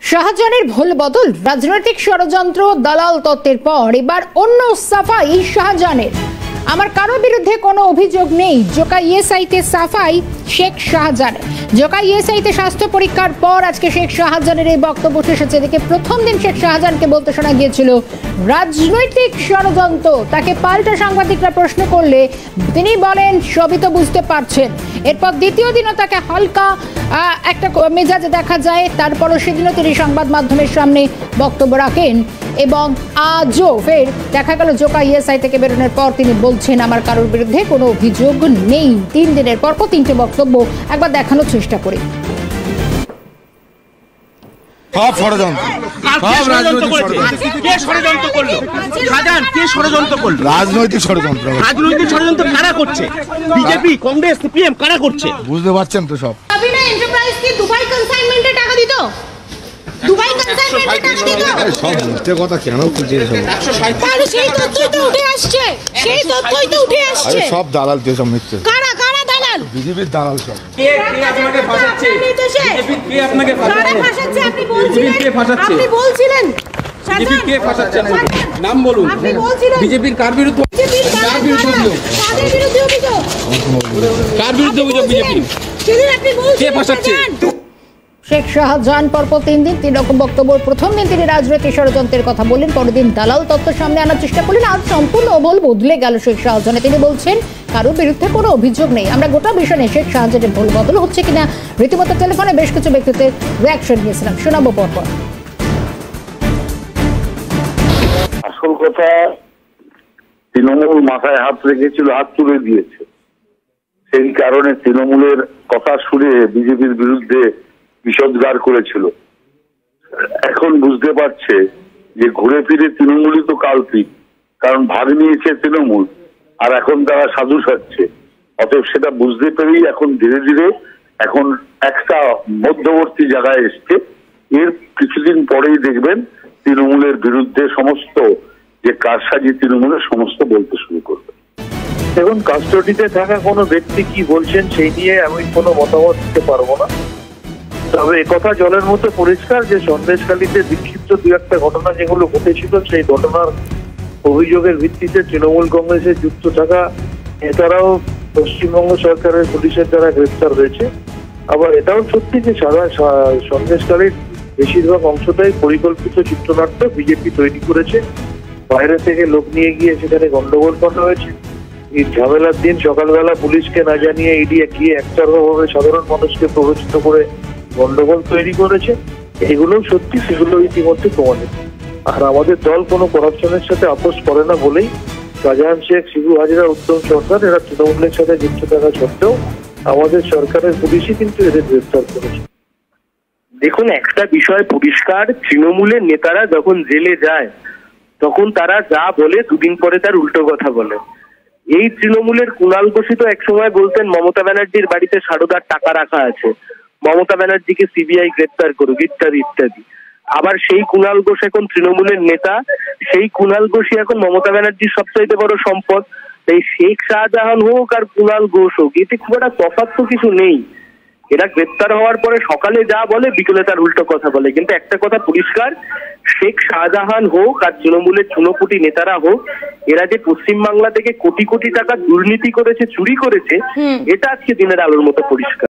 শাহজাহানের ভুল বদল রাজনৈতিক ষড়যন্ত্র দালাল তত্ত্বের পর এবার অন্য সাফাই শাহজাহানের। আমার কারো বিরুদ্ধে কোনো অভিযোগ নেই, জোকা ইএসআইতে সাফাই শেখ শাহজাহান। জোকা ইএসআইতে স্বাস্থ্য পরীক্ষার পর আজকে শেখ শাহজাহানের এই বক্তব্য এসেছে। এদিকে প্রথম দিন শেখ শাহজাহানকে বলতে শোনা গিয়েছিল রাজনৈতিক ষড়যন্ত্র। তাকে পাল্টা সাংবাদিকরা প্রশ্ন করলে তিনি বলেন সবই তো বুঝতে পারছেন। এরপর দ্বিতীয় দিনও তাকে হালকা একটা মেজাজে দেখা যায়। তারপরও সেদিনও তিনি সংবাদ মাধ্যমের সামনে বক্তব্য রাখেন এবং আজও ফের দেখা গেল জোকা ইএসআই থেকে বেরোনোর পর তিনি বলছেন আমার কারোর বিরুদ্ধে কোনো অভিযোগ নেই। 3 দিনের পর 3টে বক্তব্য একবার দেখানোর চেষ্টা করি। সব ষড়যন্ত্র, সব রাজনৈতিক ষড়যন্ত্র। কে ষড়যন্ত্র করলো? শাহজাহান কে ষড়যন্ত্র করলো? রাজনৈতিক ষড়যন্ত্র। রাজনৈতিক ষড়যন্ত্র কারা করছে? বিজেপি, কংগ্রেস, সিপিএম কারা করছে? বুঝতে পারছেন তো সব। আবিনা এন্টারপ্রাইজ কি দুবাই কনসাইনমেন্টে টাকা দিত? দুবাই কনসাইনমেন্টে টাকা দিত? সব মিথ্যে কথা কেন বলছেন সব? তাহলে সেই তথ্যই তো উঠে আসছে, সেই তথ্যই তো উঠে আসছে। আরে সব দালাল দিয়ে সব মিথ্যে। কারা কারা দালাল? বিজেপির দালাল সব। কে আপনাকে ফাঁসাচ্ছে? বিজেপি কে আপনাকে কারা ফাঁসাচ্ছে? আপনি বলছিলেন, কে ফাঁসাচ্ছে? আপনি বলছিলেন বিজেপি কে ফাঁসাচ্ছে? নাম বলুন। আপনি বলছিলেন বিজেপির কার বিরুদ্ধে? কার বিরুদ্ধে অভিযোগ? কাদের বিরুদ্ধে অভিযোগ? কার বিরুদ্ধে অভিযোগ? বিজেপি সেদিন আপনি কে বলছিলেন ফাঁসাচ্ছে? শেখ শাহজাহান পরপর 3 দিন 3 রকম বক্তব্য। প্রথম দিন তিনি রাজনৈতিক ষড়যন্ত্রের কথা বললেন, পরের দিন দালাল তত্ত্ব সামনে আনার চেষ্টা করলেন। আজ সম্পূর্ণ অবল বদলে গেল শেখ শাহজাহানে। তিনি বলছেন কারোর বিরুদ্ধে কোনো অভিযোগ নেই। আমরা গোটা বিষয় নিয়ে শেখ শাহজাহানের ভুল বদল হচ্ছে কিনা রীতিমতো টেলিফোনে বেশ কিছু ব্যক্তিত্বের রিয়াকশন নিয়েছিলাম, শোনাবো পরপর। আসল কথা, তৃণমূল মাথায় হাত রেখেছিল, হাত তুলে দিয়েছে। সেই কারণে তৃণমূলের কথা শুনে বিজেপির বিরুদ্ধে বিষোদ্গার করেছিল। এখন বুঝতে পারছে যে ঘুরে ফিরে তৃণমূলই তো কালপিক, কারণ ভাগ নিয়েছে তৃণমূল আর এখন তারা সাধু সাজছে। অতএব সেটা বুঝতে পেরেই এখন ধীরে ধীরে এখন একটা মধ্যবর্তী জায়গায় এসছে। এর কিছুদিন পরেই দেখবেন তৃণমূলের বিরুদ্ধে সমস্ত যে কারসাজি তৃণমূলের সমস্ত বলতে শুরু করবে। দেখুন, কাস্টডিতে থাকা কোনো ব্যক্তি কি বলছেন সেই নিয়ে আমি কোনো মতামত দিতে পারবো না। তবে একথা জলের মতো পরিষ্কার যে সন্দেশখালীতে বিক্ষিপ্ত 2-1টা ঘটনা যেগুলো ঘটেছিল, সেই ঘটনার অভিযোগের ভিত্তিতে তৃণমূল কংগ্রেসের যুক্ত থাকা নেতারাও পশ্চিমবঙ্গ সরকারের পুলিশের দ্বারা গ্রেপ্তার হয়েছে। আবার এটাও সত্যি যে সারা সন্দেশখালীর বেশিরভাগ অংশটাই পরিকল্পিত চিত্রনাট্য বিজেপি তৈরি করেছে। বাইরে থেকে লোক নিয়ে গিয়ে সেখানে গন্ডগোল করা হয়েছে। এই ঝামেলার দিন সকালবেলা পুলিশকে না জানিয়ে ইডি গিয়ে একতরফাভাবে সাধারণ মানুষকে প্ররোচিত করে গন্ডগোল তৈরি করেছে। এগুলো সত্যি, সেগুলো ইতিমধ্যে প্রমাণিত। আর আমাদের দল কোনো করাপশনের সাথে আপোষ করে না বলেই শাহজাহান শেখ, শিবু হাজরা, উত্তম সরকার এরা তৃণমূলের সাথে যুক্ত থাকা সত্ত্বেও আমাদের সরকারের পুলিশই কিন্তু এদের গ্রেফতার করেছে। দেখুন, একটা বিষয় পরিষ্কার, তৃণমূলের নেতারা যখন জেলে যায় তখন তারা যা বলে 2 দিন পরে তার উল্টো কথা বলে। এই তৃণমূলের কুণাল ঘোষই তো একসময় বলতেন মমতা ব্যানার্জির বাড়িতে সারদার টাকা রাখা আছে, মমতা ব্যানার্জিকে সিবিআই গ্রেপ্তার করুক, ইত্যাদি ইত্যাদি। আবার সেই কুণাল ঘোষ এখন তৃণমূলের নেতা, সেই কুণাল ঘোষই এখন মমতা ব্যানার্জির সবচাইতে বড় সম্পদ। এই শেখ শাহজাহান হোক আর কুণাল ঘোষ হোক, এতে খুব একটা তফাৎ তো কিছু নেই। এরা গ্রেপ্তার হওয়ার পরে সকালে যা বলে বিকেলে তার উল্টো কথা বলে। কিন্তু একটা কথা পরিষ্কার, শেখ শাহজাহান হোক আর তৃণমূলের চুনোপুটি নেতারা হোক, এরা যে পশ্চিমবাংলা থেকে কোটি কোটি টাকা দুর্নীতি করেছে, চুরি করেছে, এটা আজকে দিনের আলোর মতো পরিষ্কার।